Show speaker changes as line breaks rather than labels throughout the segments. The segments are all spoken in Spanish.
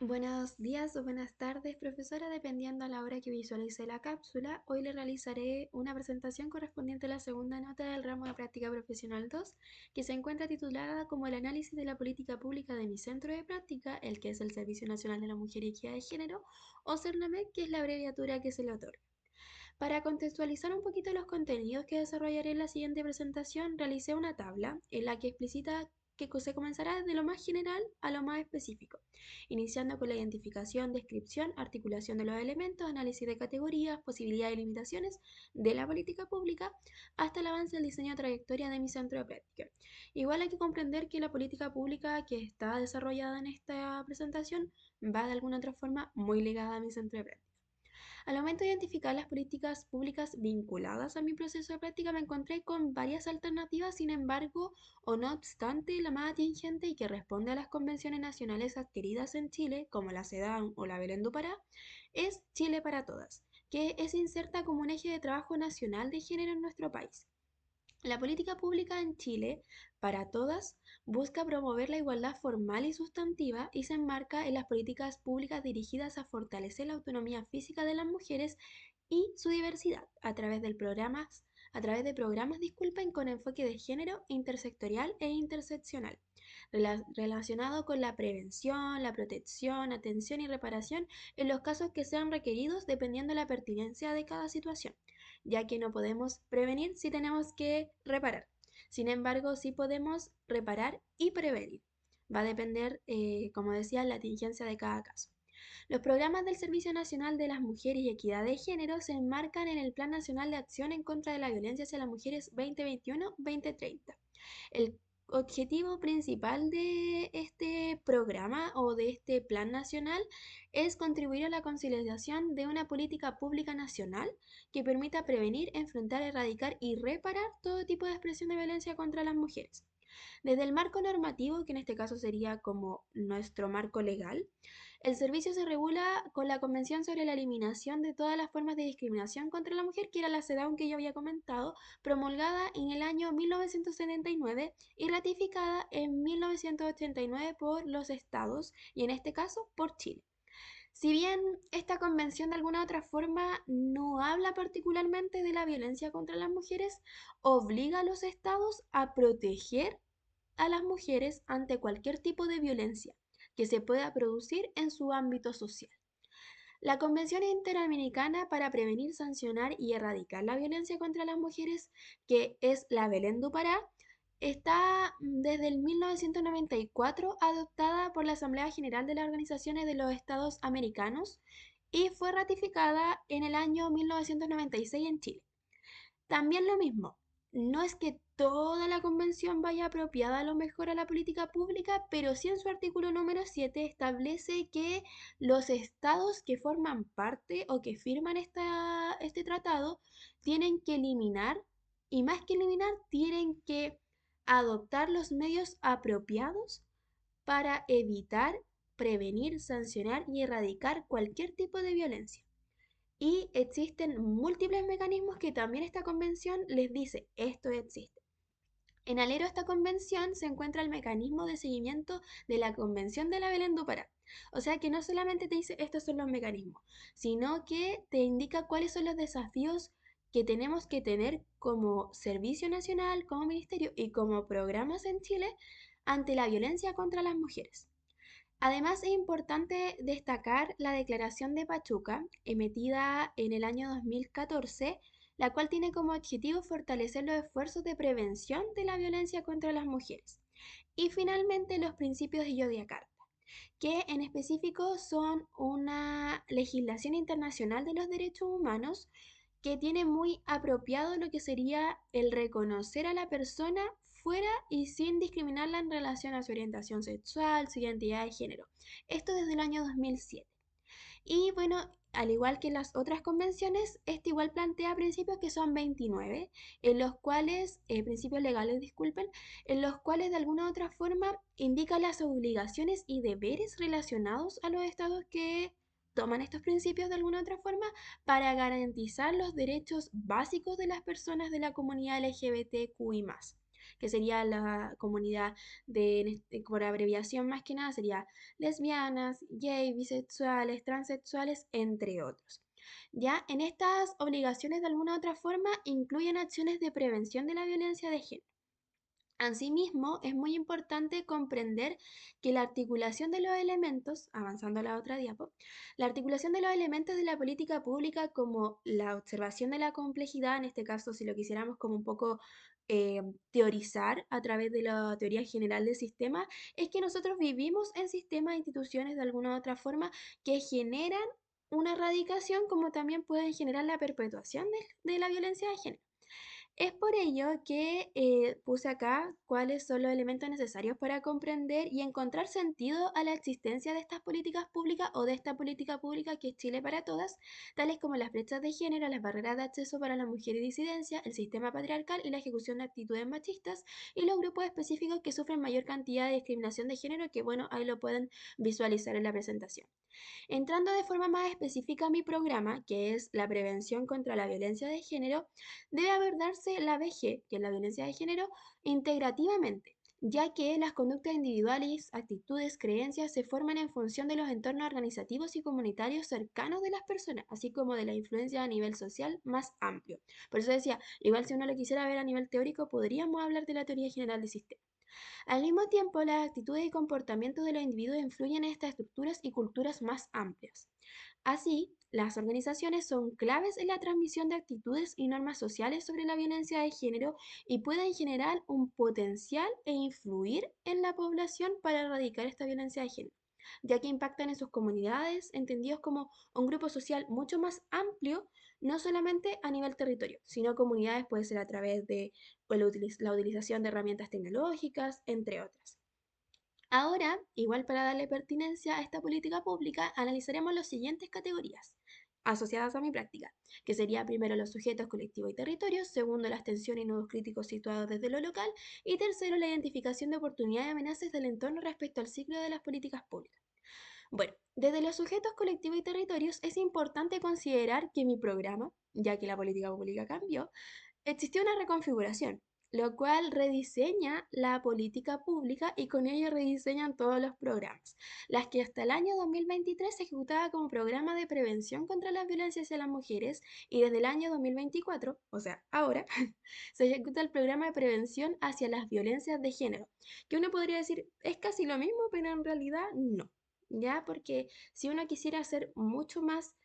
Buenos días o buenas tardes, profesora, dependiendo a la hora que visualice la cápsula. Hoy le realizaré una presentación correspondiente a la segunda nota del ramo de práctica profesional 2, que se encuentra titulada como el análisis de la política pública de mi centro de práctica, el que es el Servicio Nacional de la Mujer y Equidad de Género, o CERNAMEC, que es la abreviatura que se le otorga. Para contextualizar un poquito los contenidos que desarrollaré en la siguiente presentación, realicé una tabla en la que explicita que se comenzará desde lo más general a lo más específico, iniciando con la identificación, descripción, articulación de los elementos, análisis de categorías, posibilidades y limitaciones de la política pública, hasta el avance del diseño de trayectoria de mi centro de práctica. Igual hay que comprender que la política pública que está desarrollada en esta presentación va de alguna otra forma muy ligada a mi centro de práctica. Al momento de identificar las políticas públicas vinculadas a mi proceso de práctica, me encontré con varias alternativas, sin embargo, o no obstante, la más atingente y que responde a las convenciones nacionales adquiridas en Chile, como la CEDAW o la Belén do Pará, es Chile para Todas, que es inserta como un eje de trabajo nacional de género en nuestro país. La política pública en Chile, para todas, busca promover la igualdad formal y sustantiva y se enmarca en las políticas públicas dirigidas a fortalecer la autonomía física de las mujeres y su diversidad a través de programas, disculpen, con enfoque de género intersectorial e interseccional, relacionado con la prevención, la protección, atención y reparación en los casos que sean requeridos dependiendo de la pertinencia de cada situación, ya que no podemos prevenir si tenemos que reparar. Sin embargo, sí podemos reparar y prevenir. Va a depender, como decía, la contingencia de cada caso. Los programas del Servicio Nacional de las Mujeres y Equidad de Género se enmarcan en el Plan Nacional de Acción en contra de la Violencia hacia las Mujeres 2021-2030. El objetivo principal de este programa o de este plan nacional es contribuir a la consolidación de una política pública nacional que permita prevenir, enfrentar, erradicar y reparar todo tipo de expresión de violencia contra las mujeres. Desde el marco normativo, que en este caso sería como nuestro marco legal, el servicio se regula con la Convención sobre la Eliminación de todas las formas de discriminación contra la mujer, que era la CEDAW que yo había comentado, promulgada en el año 1979 y ratificada en 1989 por los estados y en este caso por Chile. Si bien esta convención de alguna otra forma no habla particularmente de la violencia contra las mujeres, obliga a los estados a proteger a las mujeres ante cualquier tipo de violencia que se pueda producir en su ámbito social. La Convención Interamericana para Prevenir, Sancionar y Erradicar la Violencia contra las Mujeres, que es la Belén do Pará, está desde el 1994 adoptada por la Asamblea General de las Organizaciones de los Estados Americanos y fue ratificada en el año 1996 en Chile. También lo mismo, no es que toda la convención vaya apropiada a lo mejor a la política pública, pero sí en su artículo número 7 establece que los estados que forman parte o que firman este tratado tienen que eliminar, y más que eliminar, tienen que adoptar los medios apropiados para evitar, prevenir, sancionar y erradicar cualquier tipo de violencia. Y existen múltiples mecanismos que también esta convención les dice, esto existe. En alero a esta convención se encuentra el mecanismo de seguimiento de la Convención de la Belén do Pará. O sea que no solamente te dice estos son los mecanismos, sino que te indica cuáles son los desafíos que tenemos que tener como Servicio Nacional, como Ministerio y como programas en Chile ante la violencia contra las mujeres. Además, es importante destacar la Declaración de Pachuca, emitida en el año 2014, la cual tiene como objetivo fortalecer los esfuerzos de prevención de la violencia contra las mujeres. Y finalmente, los principios de Yogyakarta, que en específico son una legislación internacional de los derechos humanos que tiene muy apropiado lo que sería el reconocer a la persona fuera y sin discriminarla en relación a su orientación sexual, su identidad de género. Esto desde el año 2007. Y bueno, al igual que las otras convenciones, este igual plantea principios que son 29, en los cuales, principios legales, disculpen, en los cuales de alguna u otra forma indica las obligaciones y deberes relacionados a los estados que toman estos principios de alguna u otra forma para garantizar los derechos básicos de las personas de la comunidad LGBTQI+. que sería la comunidad por abreviación más que nada, sería lesbianas, gay, bisexuales, transexuales, entre otros. Ya en estas obligaciones de alguna u otra forma incluyen acciones de prevención de la violencia de género. Asimismo, es muy importante comprender que la articulación de los elementos, avanzando a la otra diapo, la articulación de los elementos de la política pública como la observación de la complejidad, en este caso si lo quisiéramos como un poco teorizar a través de la teoría general del sistema, es que nosotros vivimos en sistemas e instituciones de alguna u otra forma que generan una erradicación como también pueden generar la perpetuación de la violencia de género. Es por ello que puse acá cuáles son los elementos necesarios para comprender y encontrar sentido a la existencia de estas políticas públicas o de esta política pública que es Chile para todas, tales como las brechas de género, las barreras de acceso para la mujer y disidencia, el sistema patriarcal y la ejecución de actitudes machistas y los grupos específicos que sufren mayor cantidad de discriminación de género, que bueno, ahí lo pueden visualizar en la presentación. Entrando de forma más específica a mi programa, que es la prevención contra la violencia de género, debe abordarse la VG, que es la violencia de género, integrativamente, ya que las conductas individuales, actitudes, creencias se forman en función de los entornos organizativos y comunitarios cercanos de las personas, así como de la influencia a nivel social más amplio. Por eso decía, igual si uno lo quisiera ver a nivel teórico, podríamos hablar de la teoría general del sistema. Al mismo tiempo, las actitudes y comportamientos de los individuos influyen en estas estructuras y culturas más amplias. Así, las organizaciones son claves en la transmisión de actitudes y normas sociales sobre la violencia de género y pueden generar un potencial e influir en la población para erradicar esta violencia de género, ya que impactan en sus comunidades, entendidos como un grupo social mucho más amplio, no solamente a nivel territorio, sino comunidades puede ser a través de la utilización de herramientas tecnológicas, entre otras. Ahora, igual para darle pertinencia a esta política pública, analizaremos las siguientes categorías asociadas a mi práctica, que sería primero los sujetos, colectivos y territorios, segundo las tensiones y nudos críticos situados desde lo local, y tercero la identificación de oportunidades y amenazas del entorno respecto al ciclo de las políticas públicas. Bueno, desde los sujetos, colectivos y territorios es importante considerar que mi programa, ya que la política pública cambió, existió una reconfiguración, lo cual rediseña la política pública y con ello rediseñan todos los programas, las que hasta el año 2023 se ejecutaba como programa de prevención contra las violencias hacia las mujeres y desde el año 2024, o sea, ahora, se ejecuta el programa de prevención hacia las violencias de género, que uno podría decir es casi lo mismo, pero en realidad no, ¿ya? Porque si uno quisiera ser mucho más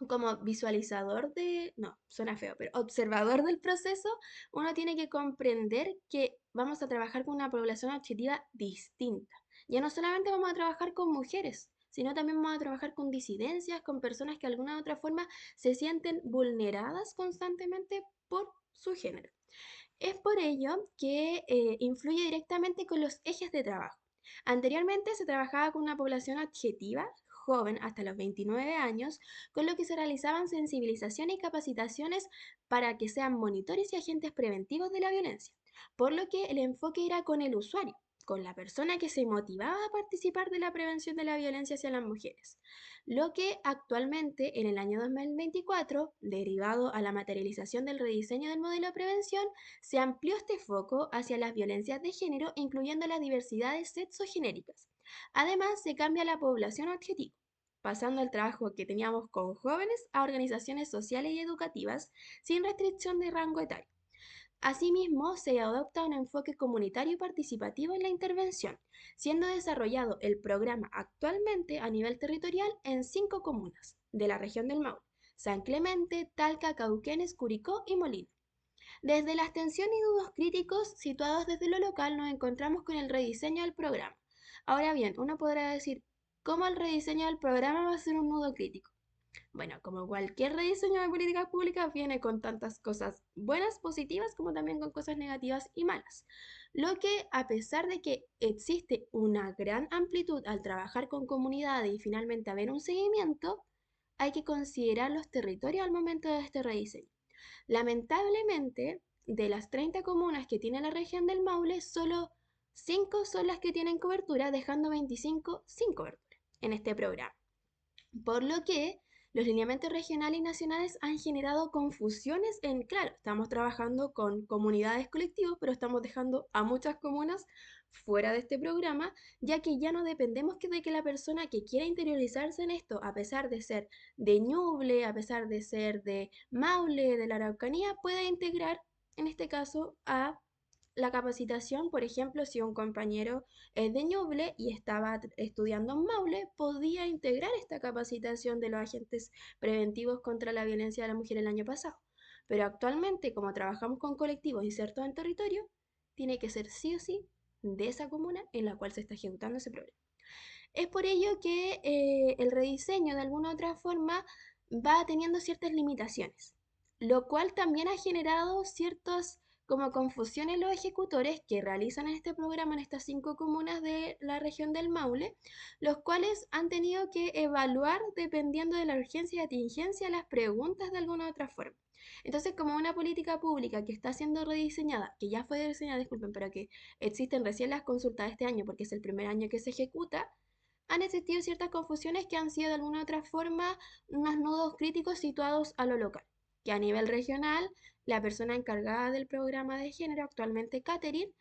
como visualizador de, no, suena feo, pero observador del proceso, uno tiene que comprender que vamos a trabajar con una población objetiva distinta. Ya no solamente vamos a trabajar con mujeres, sino también vamos a trabajar con disidencias, con personas que de alguna u otra forma se sienten vulneradas constantemente por su género. Es por ello que influye directamente con los ejes de trabajo. Anteriormente se trabajaba con una población adjetiva, joven hasta los 29 años, con lo que se realizaban sensibilización y capacitaciones para que sean monitores y agentes preventivos de la violencia, por lo que el enfoque era con el usuario, con la persona que se motivaba a participar de la prevención de la violencia hacia las mujeres. Lo que actualmente, en el año 2024, derivado a la materialización del rediseño del modelo de prevención, se amplió este foco hacia las violencias de género, incluyendo las diversidades sexogenéricas. Además, se cambia la población objetivo, pasando el trabajo que teníamos con jóvenes a organizaciones sociales y educativas sin restricción de rango etario. Asimismo, se adopta un enfoque comunitario y participativo en la intervención, siendo desarrollado el programa actualmente a nivel territorial en 5 comunas de la región del Maule: San Clemente, Talca, Cauquenes, Curicó y Molino. Desde la extensión y nudos críticos situados desde lo local nos encontramos con el rediseño del programa. Ahora bien, uno podrá decir, ¿cómo el rediseño del programa va a ser un nudo crítico? Bueno, como cualquier rediseño de políticas públicas viene con tantas cosas buenas, positivas, como también con cosas negativas y malas. Lo que, a pesar de que existe una gran amplitud al trabajar con comunidades y finalmente haber un seguimiento, hay que considerar los territorios al momento de este rediseño. Lamentablemente, de las 30 comunas que tiene la región del Maule, solo 5 son las que tienen cobertura, dejando 25 sin cobertura en este programa. Por lo que Los lineamientos regionales y nacionales han generado confusiones en, claro, estamos trabajando con comunidades colectivos, pero estamos dejando a muchas comunas fuera de este programa, ya que ya no dependemos de que la persona que quiera interiorizarse en esto, a pesar de ser de Ñuble, a pesar de ser de Maule, de la Araucanía, pueda integrar, en este caso, a la capacitación. Por ejemplo, si un compañero es de Ñuble y estaba estudiando en Maule, podía integrar esta capacitación de los agentes preventivos contra la violencia de la mujer el año pasado. Pero actualmente, como trabajamos con colectivos insertos en territorio, tiene que ser sí o sí de esa comuna en la cual se está ejecutando ese programa. Es por ello que el rediseño de alguna u otra forma va teniendo ciertas limitaciones, lo cual también ha generado ciertas como confusión en los ejecutores que realizan este programa en estas 5 comunas de la región del Maule, los cuales han tenido que evaluar dependiendo de la urgencia y atingencia las preguntas de alguna u otra forma. Entonces, como una política pública que está siendo rediseñada, que ya fue diseñada, disculpen, pero que existen recién las consultas de este año porque es el primer año que se ejecuta, han existido ciertas confusiones que han sido de alguna u otra forma unos nudos críticos situados a lo local, que a nivel regional, la persona encargada del programa de género, actualmente Caterine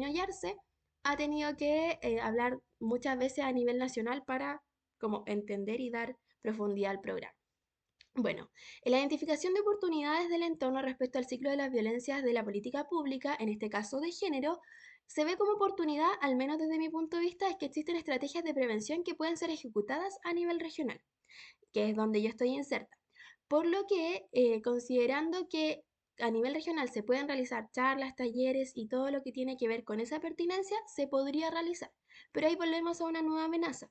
Ollarse, ha tenido que hablar muchas veces a nivel nacional para como entender y dar profundidad al programa. Bueno, en la identificación de oportunidades del entorno respecto al ciclo de las violencias de la política pública, en este caso de género, se ve como oportunidad, al menos desde mi punto de vista, es que existen estrategias de prevención que pueden ser ejecutadas a nivel regional, que es donde yo estoy inserta. Por lo que, considerando que a nivel regional se pueden realizar charlas, talleres y todo lo que tiene que ver con esa pertinencia, se podría realizar. Pero ahí volvemos a una nueva amenaza.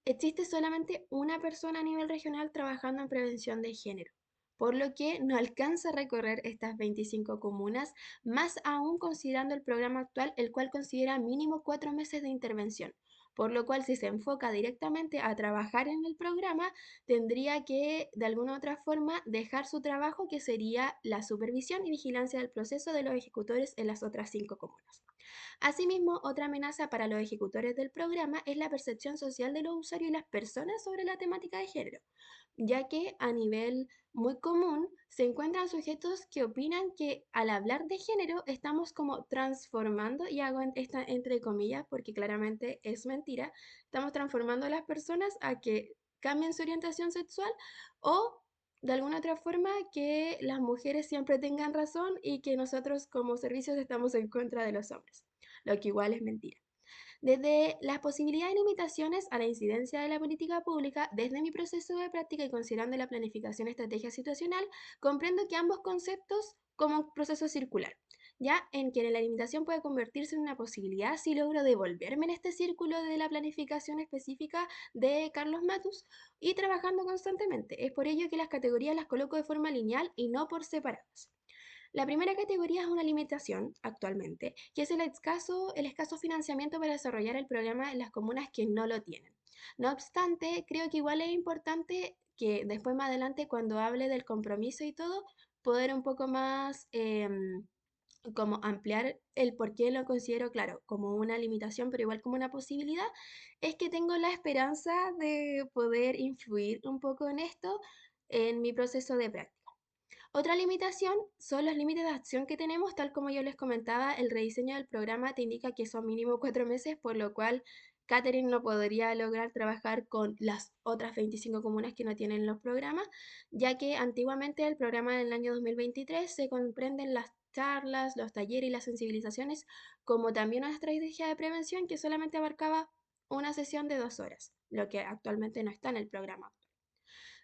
Existe solamente una persona a nivel regional trabajando en prevención de género, por lo que no alcanza a recorrer estas 25 comunas, más aún considerando el programa actual, el cual considera mínimo 4 meses de intervención. Por lo cual, si se enfoca directamente a trabajar en el programa, tendría que, de alguna u otra forma, dejar su trabajo, que sería la supervisión y vigilancia del proceso de los ejecutores en las otras 5 comunas. Asimismo, otra amenaza para los ejecutores del programa es la percepción social de los usuarios y las personas sobre la temática de género, ya que a nivel muy común se encuentran sujetos que opinan que al hablar de género estamos como transformando, y hago esta entre comillas porque claramente es mentira, estamos transformando a las personas a que cambien su orientación sexual o de alguna otra forma que las mujeres siempre tengan razón y que nosotros como servicios estamos en contra de los hombres, lo que igual es mentira. Desde las posibilidades y limitaciones a la incidencia de la política pública, desde mi proceso de práctica y considerando la planificación estrategia situacional, comprendo que ambos conceptos como un proceso circular, ya en que la limitación puede convertirse en una posibilidad si logro devolverme en este círculo de la planificación específica de Carlos Matus y trabajando constantemente. Es por ello que las categorías las coloco de forma lineal y no por separadas. La primera categoría es una limitación actualmente, que es el escaso financiamiento para desarrollar el programa en las comunas que no lo tienen. No obstante, creo que igual es importante que después más adelante cuando hable del compromiso y todo, poder un poco más como ampliar el por qué lo considero, claro, como una limitación, pero igual como una posibilidad, es que tengo la esperanza de poder influir un poco en esto en mi proceso de práctica. Otra limitación son los límites de acción que tenemos, tal como yo les comentaba, el rediseño del programa te indica que son mínimo 4 meses, por lo cual Catherine no podría lograr trabajar con las otras 25 comunas que no tienen los programas, ya que antiguamente el programa del año 2023 se comprenden las charlas, los talleres y las sensibilizaciones, como también una estrategia de prevención que solamente abarcaba una sesión de 2 horas, lo que actualmente no está en el programa.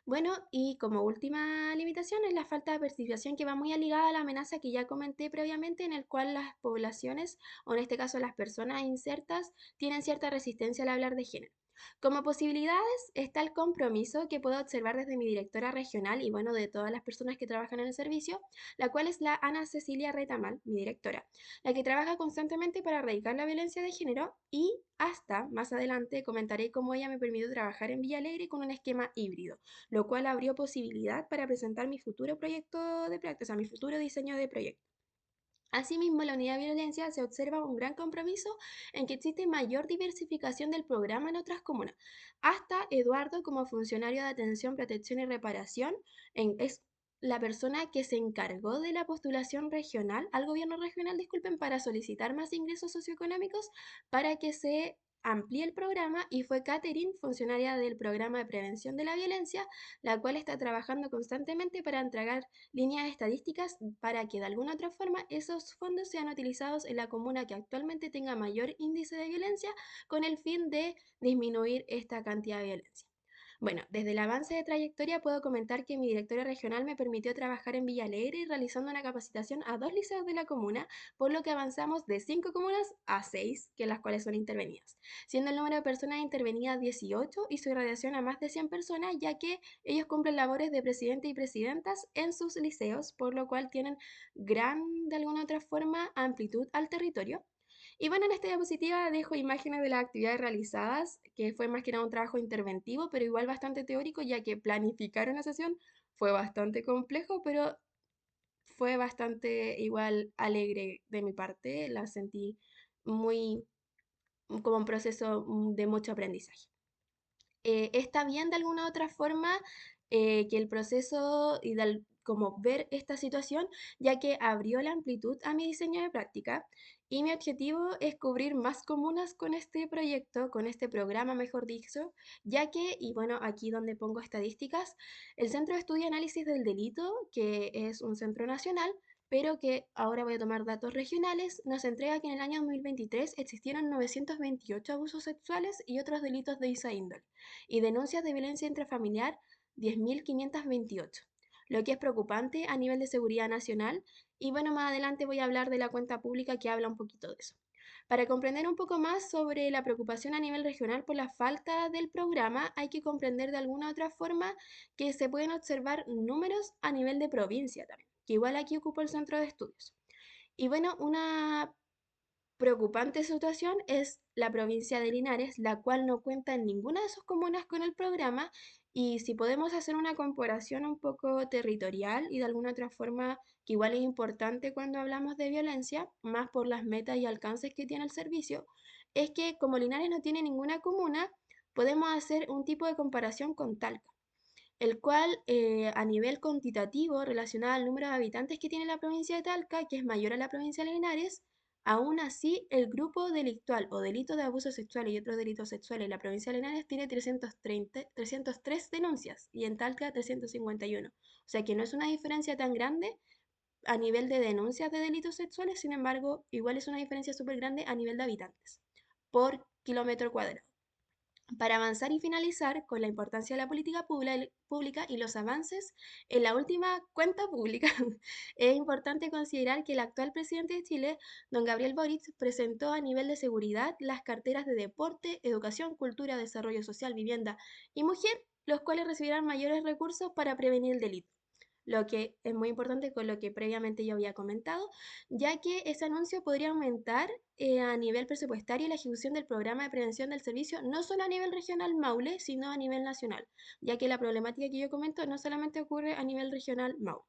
Bueno, y como última limitación es la falta de participación, que va muy ligada a la amenaza que ya comenté previamente, en el cual las poblaciones, o en este caso las personas insertas, tienen cierta resistencia al hablar de género. Como posibilidades está el compromiso que puedo observar desde mi directora regional y bueno, de todas las personas que trabajan en el servicio, la cual es la Ana Cecilia Retamal, mi directora, la que trabaja constantemente para erradicar la violencia de género, y hasta más adelante comentaré cómo ella me permitió trabajar en Villa Alegre con un esquema híbrido, lo cual abrió posibilidad para presentar mi futuro proyecto de práctica, o sea, mi futuro diseño de proyecto. Asimismo, en la unidad de violencia se observa un gran compromiso en que existe mayor diversificación del programa en otras comunas. Hasta Eduardo, como funcionario de atención, protección y reparación, es la persona que se encargó de la postulación regional, al gobierno regional, disculpen, para solicitar más ingresos socioeconómicos para que se amplíe el programa, y fue Catherine, funcionaria del programa de prevención de la violencia, la cual está trabajando constantemente para entregar líneas estadísticas para que de alguna otra forma esos fondos sean utilizados en la comuna que actualmente tenga mayor índice de violencia, con el fin de disminuir esta cantidad de violencia. Bueno, desde el avance de trayectoria puedo comentar que mi directorio regional me permitió trabajar en Villa Alegre realizando una capacitación a 2 liceos de la comuna, por lo que avanzamos de 5 comunas a 6, que las cuales son intervenidas, siendo el número de personas intervenidas 18 y su irradiación a más de 100 personas, ya que ellos cumplen labores de presidente y presidentas en sus liceos, por lo cual tienen gran, de alguna otra forma, amplitud al territorio. Y bueno, en esta diapositiva dejo imágenes de las actividades realizadas, que fue más que nada un trabajo interventivo, pero igual bastante teórico, ya que planificar una sesión fue bastante complejo, pero fue bastante igual alegre de mi parte. La sentí muy como un proceso de mucho aprendizaje. Está bien de alguna otra forma que el proceso y como ver esta situación, ya que abrió la amplitud a mi diseño de práctica, y mi objetivo es cubrir más comunas con este proyecto, con este programa, mejor dicho, ya que, y bueno, aquí donde pongo estadísticas, el Centro de Estudio y Análisis del Delito, que es un centro nacional, pero que ahora voy a tomar datos regionales, nos entrega que en el año 2023 existieron 928 abusos sexuales y otros delitos de esa índole, y denuncias de violencia intrafamiliar 10.528, lo que es preocupante a nivel de seguridad nacional. Y bueno, más adelante voy a hablar de la cuenta pública que habla un poquito de eso. Para comprender un poco más sobre la preocupación a nivel regional por la falta del programa, hay que comprender de alguna otra forma que se pueden observar números a nivel de provincia también, que igual aquí ocupo el centro de estudios. Y bueno, una preocupante situación es la provincia de Linares, la cual no cuenta en ninguna de sus comunas con el programa. Y si podemos hacer una comparación un poco territorial y de alguna otra forma, que igual es importante cuando hablamos de violencia, más por las metas y alcances que tiene el servicio, es que como Linares no tiene ninguna comuna, podemos hacer un tipo de comparación con Talca, el cual a nivel cuantitativo, relacionado al número de habitantes que tiene la provincia de Talca, que es mayor a la provincia de Linares, aún así el grupo delictual o delito de abuso sexual y otros delitos sexuales en la provincia de Linares tiene 303 denuncias, y en Talca 351. O sea que no es una diferencia tan grande a nivel de denuncias de delitos sexuales, sin embargo, igual es una diferencia súper grande a nivel de habitantes por kilómetro cuadrado. Para avanzar y finalizar con la importancia de la política pública y los avances en la última cuenta pública, es importante considerar que el actual presidente de Chile, don Gabriel Boric, presentó a nivel de seguridad las carteras de deporte, educación, cultura, desarrollo social, vivienda y mujer, los cuales recibirán mayores recursos para prevenir el delito, lo que es muy importante con lo que previamente yo había comentado, ya que ese anuncio podría aumentar a nivel presupuestario la ejecución del programa de prevención del servicio, no solo a nivel regional Maule, sino a nivel nacional, ya que la problemática que yo comento no solamente ocurre a nivel regional Maule.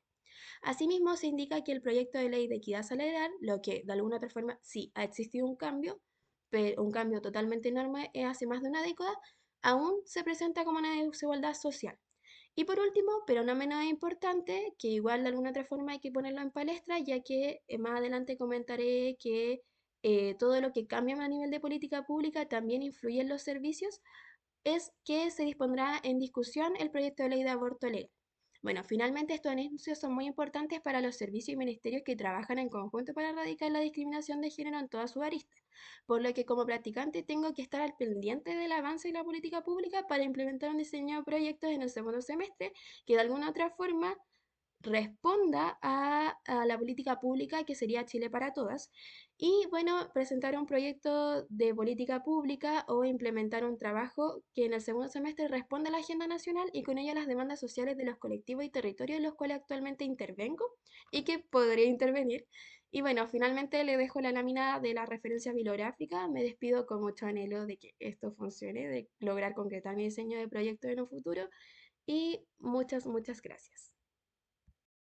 Asimismo, se indica que el proyecto de ley de equidad salarial, lo que de alguna otra forma sí ha existido un cambio, pero un cambio totalmente enorme hace más de una década, aún se presenta como una desigualdad social. Y por último, pero no menos importante, que igual de alguna otra forma hay que ponerlo en palestra, ya que más adelante comentaré que todo lo que cambia a nivel de política pública también influye en los servicios, es que se dispondrá en discusión el proyecto de ley de aborto legal. Bueno, finalmente estos anuncios son muy importantes para los servicios y ministerios que trabajan en conjunto para erradicar la discriminación de género en todas sus aristas, por lo que como practicante tengo que estar al pendiente del avance de la política pública para implementar un diseño de proyectos en el segundo semestre que de alguna otra forma responda a la política pública que sería Chile para todas. Y bueno, presentar un proyecto de política pública o implementar un trabajo que en el segundo semestre responda a la agenda nacional y con ello a las demandas sociales de los colectivos y territorios en los cuales actualmente intervengo y que podría intervenir. Y bueno, finalmente le dejo la lámina de la referencia bibliográfica. Me despido con mucho anhelo de que esto funcione, de lograr concretar mi diseño de proyecto en un futuro, y muchas, muchas gracias.